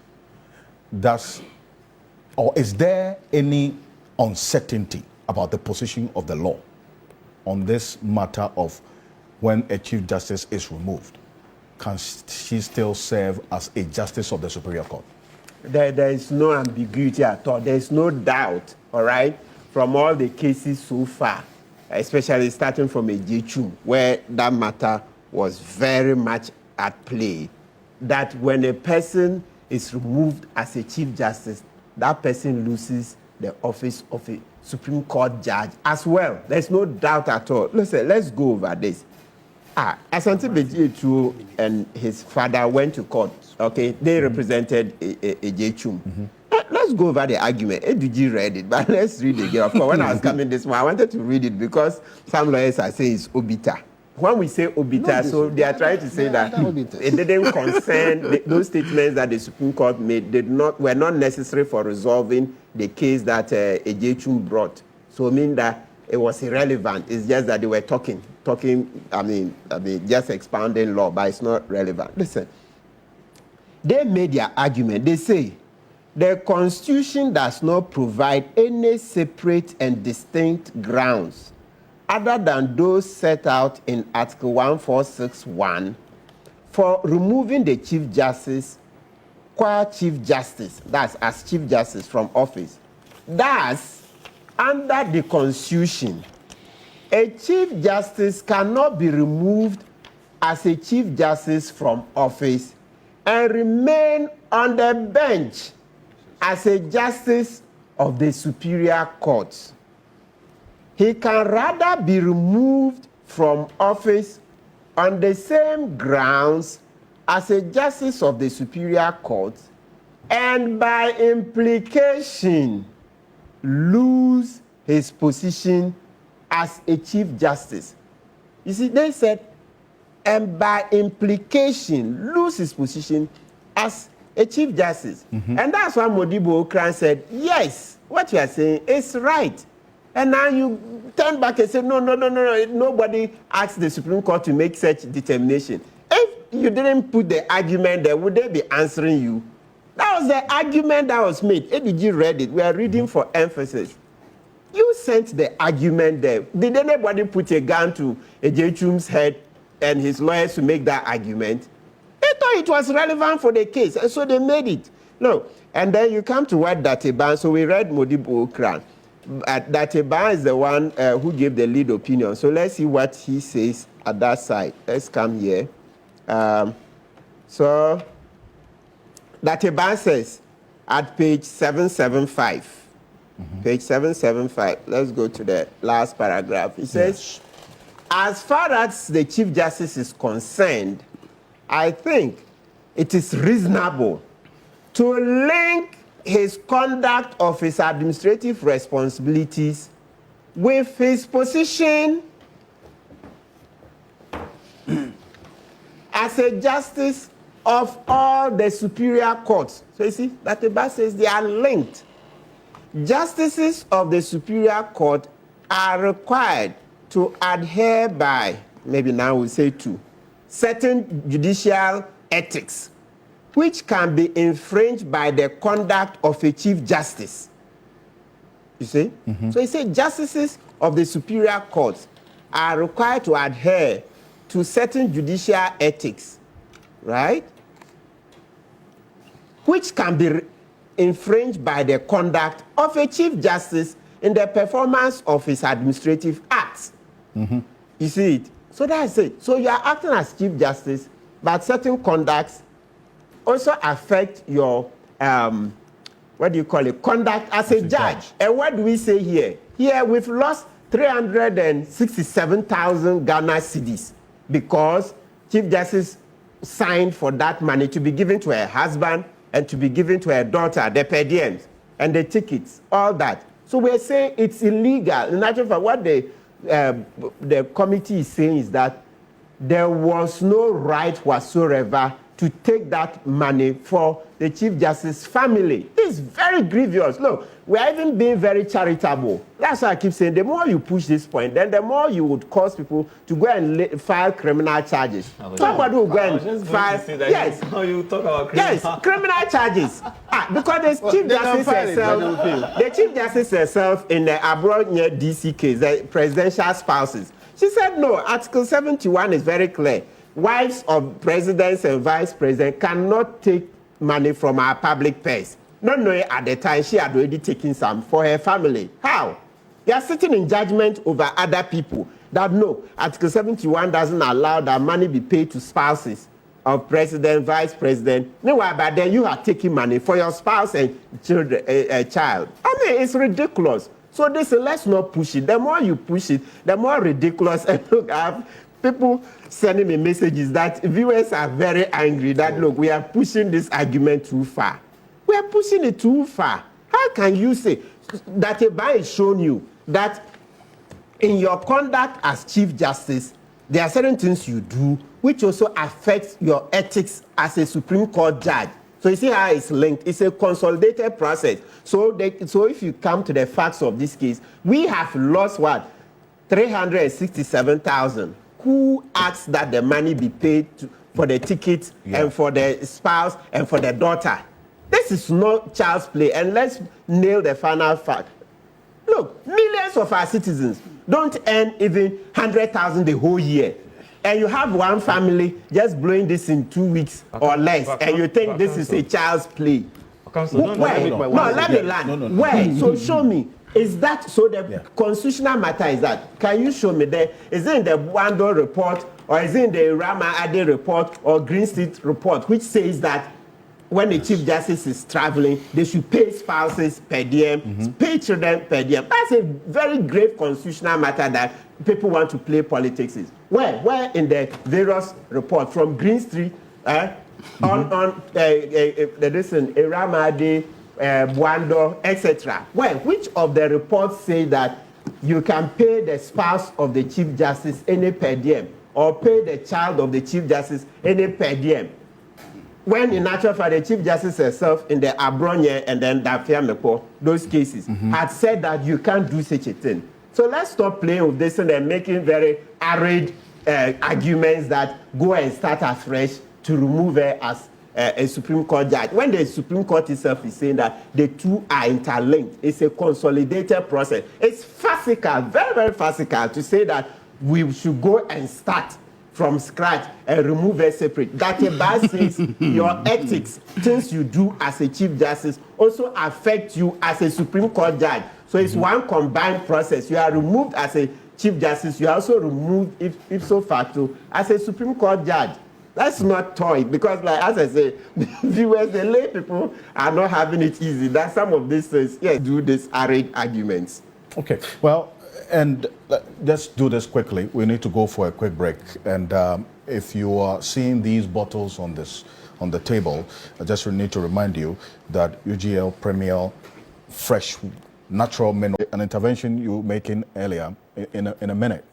Or is there any uncertainty about the position of the law on this matter of when a Chief Justice is removed? Can she still serve as a Justice of the Superior Court? There is no ambiguity at all. There is no doubt, all right, from all the cases so far, especially starting from Ejechu, where that matter was very much at play, that when a person is removed as a Chief Justice, that person loses the office of a Supreme Court judge as well. There's no doubt at all. Listen, let's go over this. Asante Ejechu and his father went to court. Okay, they represented Ejechu. Let's go over the argument. Edudzi read it, but let's read it again. Of course, when I was coming this morning, I wanted to read it because some lawyers are saying it's obita. When we say obita, so they are trying to say that it didn't concern those statements that the Supreme Court made. Were not necessary for resolving the case that Ejechu brought. So I mean that it was irrelevant. It's just that they were talking. I mean, just expounding law, but it's not relevant. Listen, they made their argument. They say the Constitution does not provide any separate and distinct grounds other than those set out in Article 1461 for removing the Chief Justice, qua Chief Justice, that's as Chief Justice from office. Thus, under the Constitution, a Chief Justice cannot be removed as a Chief Justice from office and remain on the bench as a Justice of the Superior Court. He can rather be removed from office on the same grounds as a Justice of the Superior Court and by implication lose his position as a Chief Justice. You see, they said, and by implication lose his position as a Chief Justice. And that's why Modibo Okran said, yes, what you are saying is right. And now you turn back and say, no, nobody asked the Supreme Court to make such determination. If you didn't put the argument there, would they be answering you? That was the argument that was made. Edudzi read it. We are reading for emphasis. You sent the argument there. Did anybody put a gun to Ejechu's head and his lawyers to make that argument? They thought it was relevant for the case, and so they made it. No, and then you come to what Dateban. So we read Modibo Okran. Dateban is the one who gave the lead opinion. So let's see what he says at that side. Let's come here. So Dateban says at page 775. Page 775. Let's go to the last paragraph. He says, as far as the Chief Justice is concerned, I think it is reasonable to link his conduct of his administrative responsibilities with his position as a justice of all the superior courts. So you see, that the bar says they are linked. Justices of the superior court are required to adhere by, maybe now we'll say to, certain judicial ethics, which can be infringed by the conduct of a Chief Justice. You see? So he said justices of the superior courts are required to adhere to certain judicial ethics, right? Which can be infringed by the conduct of a Chief Justice in the performance of his administrative acts. You see it? So that's it. So you are acting as Chief Justice, but certain conducts also affect your, what do you call it, conduct as a judge. And what do we say here? Here we've lost 367,000 Ghana cedis because Chief Justice signed for that money to be given to her husband and to be given to her daughter, the per diems and the tickets, all that. So we're saying it's illegal. In actual fact, what the committee is saying is that there was no right whatsoever to take that money for the Chief Justice family. It's very grievous. Look, we're even being very charitable. That's why I keep saying the more you push this point, then the more you would cause people to go and file criminal charges. Somebody will go and file. Yes. You talk about criminal. Yes, criminal charges. Because the Chief Justice herself, the Chief Justice herself in the Abroad DC case, the presidential spouses, she said no. Article 71 is very clear. Wives of presidents and vice presidents cannot take money from our public purse. Not knowing at the time she had already taken some for her family. How? They are sitting in judgment over other people that no, Article 71 doesn't allow that money be paid to spouses of president, vice president. Meanwhile, but then you are taking money for your spouse and children, a child. I mean, it's ridiculous. So let's not push it. The more you push it, the more ridiculous. And look, I have people sending me messages that viewers are very angry that, look, we are pushing this argument too far. We are pushing it too far. How can you say that a ban is showing you that in your conduct as Chief Justice, there are certain things you do which also affects your ethics as a Supreme Court judge? So you see how it's linked. It's a consolidated process. So if you come to the facts of this case, we have lost what? 367,000. Who asked that the money be paid for the tickets and for the spouse and for the daughter? This is not child's play. And let's nail the final fact. Look, millions of our citizens don't earn even 100,000 the whole year. And you have one family just blowing this in 2 weeks or less, and you think this is a child's play. Where? No, let me land. Where? So show me. Is that so? The constitutional matter is that. Can you show me there? Is it in the Wando report, or is it in the Rama Ade report or Green Street report, which says that when the Chief Justice is traveling, they should pay spouses per diem, pay children per diem? That's a very grave constitutional matter that people want to play politics is. Where in the various reports from Green Street on Ramadi, Buando, etc. Which of the reports say that you can pay the spouse of the Chief Justice any per diem or pay the child of the Chief Justice any per diem? When in actual fact, the Chief Justice herself in the Abronye and then Dafia Mepo, those cases, had said that you can't do such a thing. So let's stop playing with this and then making very arid arguments that go and start afresh to remove her as a Supreme Court judge. When the Supreme Court itself is saying that the two are interlinked, it's a consolidated process. It's farcical, very, very farcical to say that we should go and start from scratch and remove her separate. That a bar says your ethics, things you do as a Chief Justice, also affect you as a Supreme Court judge. So it's one combined process. You are removed as a Chief Justice. You are also removed, ipso facto, as a Supreme Court judge. Let's not toy, because, like as I say, viewers, the lay people are not having it easy. That some of these things, do these arid arguments. Okay, well, and let's do this quickly. We need to go for a quick break. And if you are seeing these bottles on the table, I just need to remind you that UGL Premier Fresh Natural Mineral, an intervention you were making earlier in a minute.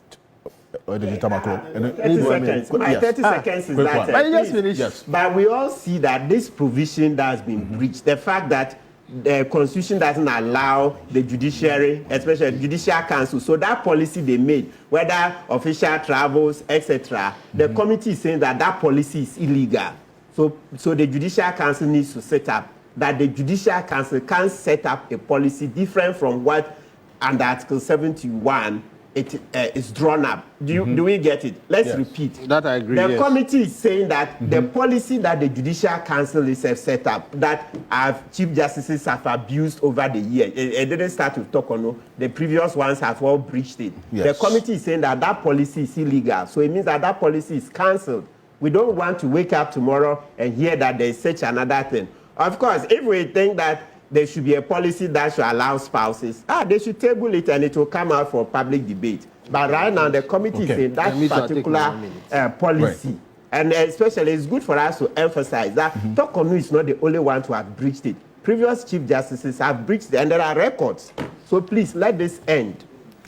30 seconds. My 30 seconds is that. But just finish. Yes. But we all see that this provision that has been breached, the fact that the Constitution doesn't allow the judiciary, especially the Judicial Council, so that policy they made, whether official travels, etc., the committee is saying that that policy is illegal. So the Judicial Council needs to set up, that the Judicial Council can set up a policy different from what under Article 71 it is drawn up. Do we get it? Let's repeat. That I agree. The committee is saying that the policy that the Judicial Council is set up, that our Chief Justices have abused over the years, it didn't start with Tokono. The previous ones have all breached it. Yes. The committee is saying that that policy is illegal. So it means that that policy is cancelled. We don't want to wake up tomorrow and hear that there is such another thing. Of course, if we think that there should be a policy that should allow spouses, they should table it and it will come out for public debate. But right now, the committee is saying that particular policy, and especially it's good for us to emphasize that Tokonu is not the only one to have breached it. Previous Chief Justices have breached it, and there are records. So please, let this end.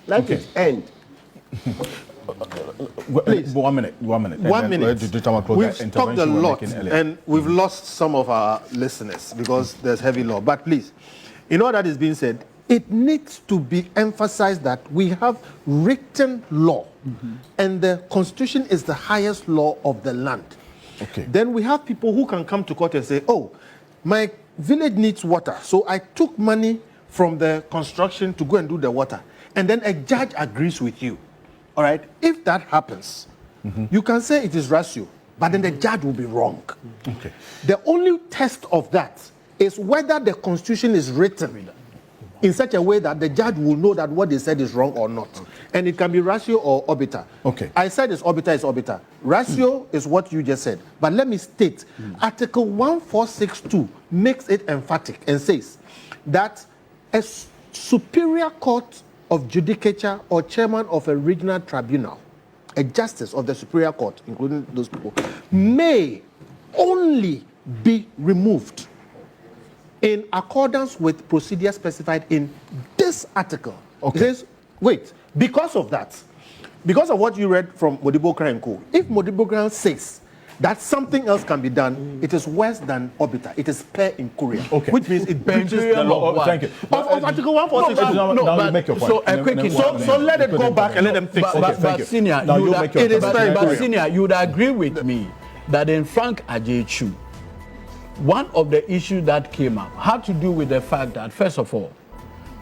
Let it end. Please. 1 minute. 1 minute. We've talked a lot, and we've lost some of our listeners because there's heavy law. But please, in all that is being said, it needs to be emphasized that we have written law, and the Constitution is the highest law of the land. Okay. Then we have people who can come to court and say, oh, my village needs water, so I took money from the construction to go and do the water. And then a judge agrees with you. All right? If that happens, you can say it is ratio, but then the judge will be wrong. Okay. The only test of that is whether the Constitution is written in such a way that the judge will know that what they said is wrong or not. Okay. And it can be ratio or orbiter. Okay. I said it's orbiter, it's orbiter. Ratio is what you just said. But let me state, Article 1462 makes it emphatic and says that a superior court of judicature or chairman of a regional tribunal, a justice of the superior court, including those people, may only be removed in accordance with procedures specified in this article. Okay. It says, wait, because of that, because of what you read from Modibo Kra & Co., if Modibo Kra says that something else can be done, it is worse than orbiter. It is per incuria, Okay. which means it breaches the law. Thank you. Of Article 146. Now you make your point. So a quick So let it go back and let them fix it. Okay, thank But you. senior, Now you you would- make your it is point. fair but inquiry. senior, you would agree with me that in Frank Ajechu, one of the issues that came up had to do with the fact that, first of all,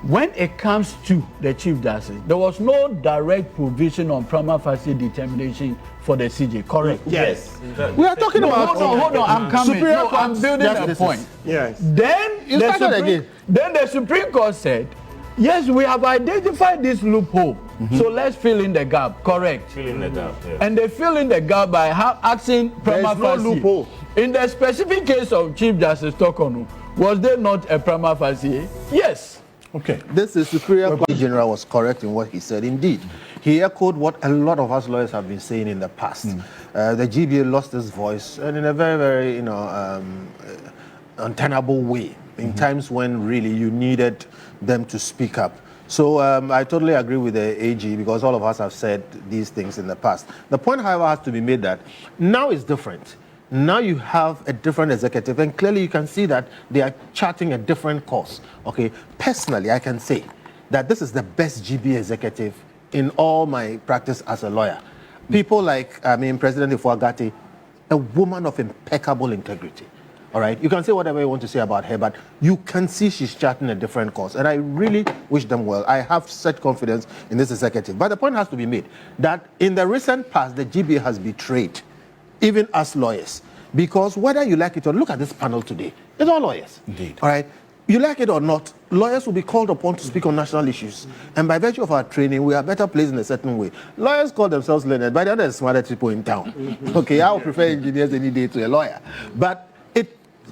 when it comes to the Chief Justice, there was no direct provision on prima facie determination for the CJ, correct? Yes. We are talking about... Hold on, I'm coming. Superior No, I'm Court building a justices. point. Yes. Then You started again. Then the Supreme Court said, yes, we have identified this loophole, so let's fill in the gap, correct? Fill in the gap, yeah. And they fill in the gap by asking prima There is no facie. loophole. In the specific case of Chief Justice Tokonu, was there not a prima facie? Yes. Okay. This is Superior Court General was correct in what he said. Indeed, he echoed what a lot of us lawyers have been saying in the past. The GBA lost its voice, and in a very, very, untenable way. In times when really you needed them to speak up. So I totally agree with the AG because all of us have said these things in the past. The point, however, has to be made that now is different. Now you have a different executive, and clearly you can see that they are charting a different course. Okay, personally, I can say that this is the best GB executive in all my practice as a lawyer. People like, President Ifuagati, a woman of impeccable integrity. All right, you can say whatever you want to say about her, but you can see she's charting a different course, and I really wish them well. I have such confidence in this executive. But the point has to be made that in the recent past, the GBA has betrayed even as lawyers. Because whether you like it or not, look at this panel today. It's all lawyers. Indeed. All right? You like it or not, lawyers will be called upon to speak on national issues. And by virtue of our training, we are better placed in a certain way. Lawyers call themselves learned, but they're the smartest people in town. Okay, I would prefer engineers any day to a lawyer. But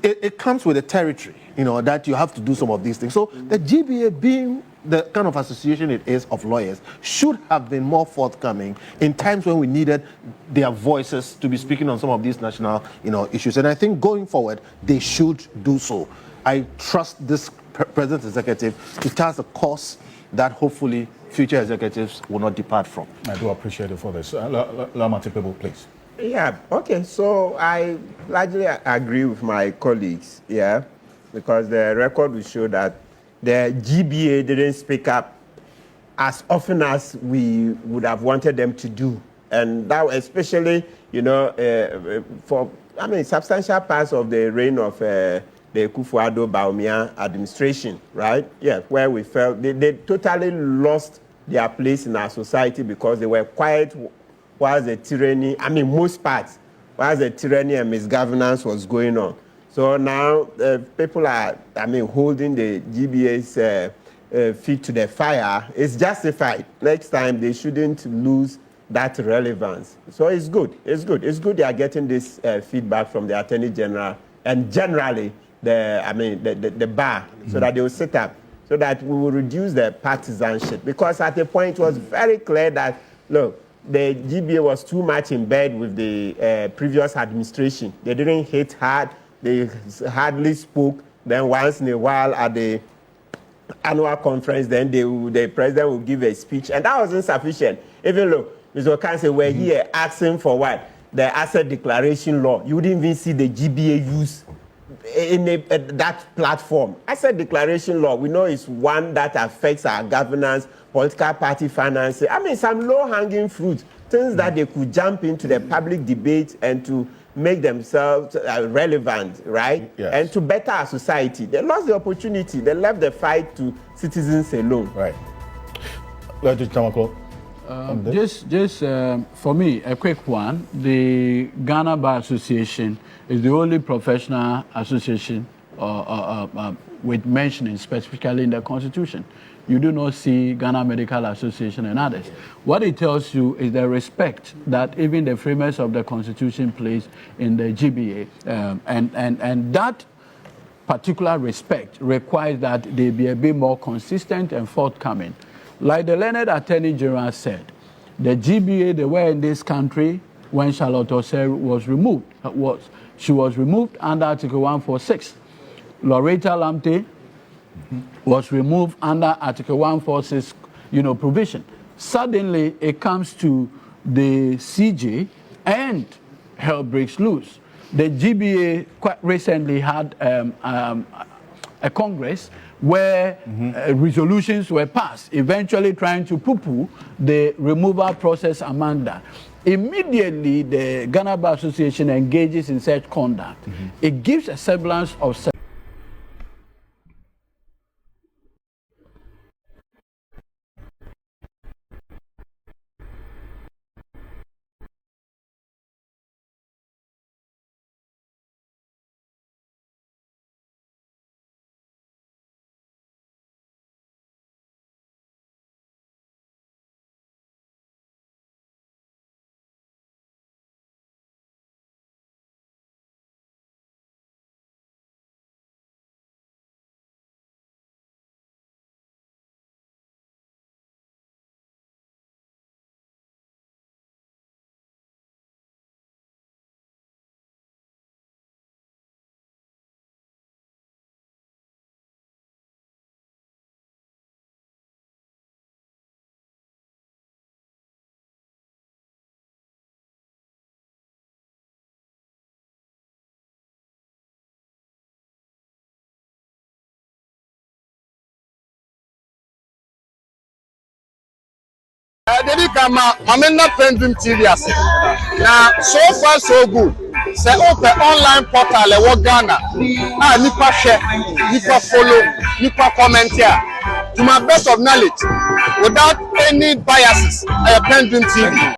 it comes with a territory, that you have to do some of these things. So the GBA, being the kind of association it is of lawyers, should have been more forthcoming in times when we needed their voices to be speaking on some of these national, issues. And I think going forward, they should do so. I trust this present executive to chart a course that hopefully future executives will not depart from. I do appreciate it for this. Lama Kpebu, please. Yeah, okay, so I largely agree with my colleagues, because the record will show that the GBA didn't speak up as often as we would have wanted them to do. And that especially, for, substantial parts of the reign of the Kufuor Bawumia administration, right? Yeah, where we felt they totally lost their place in our society because they were quiet while the tyranny, most parts, while the tyranny and misgovernance was going on. So now people are, holding the GBA's feet to the fire. It's justified. Next time they shouldn't lose that relevance. So it's good. It's good. It's good they are getting this feedback from the Attorney General and generally the bar, so that they will sit up, so that we will reduce the partisanship. Because at the point it was very clear that, look, the GBA was too much in bed with the previous administration. They didn't hit hard. They hardly spoke. Then once in a while at the annual conference, then the president will give a speech. And that wasn't sufficient. Even look, Mr. Okanse were here asking for what? The asset declaration law. You wouldn't even see the GBA use that platform. Asset declaration law, we know is one that affects our governance, political party financing. I mean, some low-hanging fruit, things that they could jump into the public debate and to make themselves relevant, right? Yes. And to better our society. They lost the opportunity. They left the fight to citizens alone. Right. Just for me, a quick one. The Ghana Bar Association is the only professional association with mentioning specifically in the Constitution. You do not see Ghana Medical Association and others. What it tells you is the respect that even the framers of the Constitution place in the GBA, and that particular respect requires that they be a bit more consistent and forthcoming. Like the learned Attorney General said, the GBA, they were in this country when Charlotte Osei was removed. She was removed under Article 146. Loretta Lamte was removed under Article 146, provision. Suddenly, it comes to the CJ and hell breaks loose. The GBA quite recently had a Congress where resolutions were passed, eventually trying to poo-poo the removal process among that. Immediately, the Ghana Bar Association engages in such conduct. It gives a semblance of Dedi kama mamena PENDREAM TV ase. Na so far so good. Say open online portal e wo Ghana. Nipa share, nipa follow, nipa comment here. To my best of knowledge, without any biases, PENDREAM TV.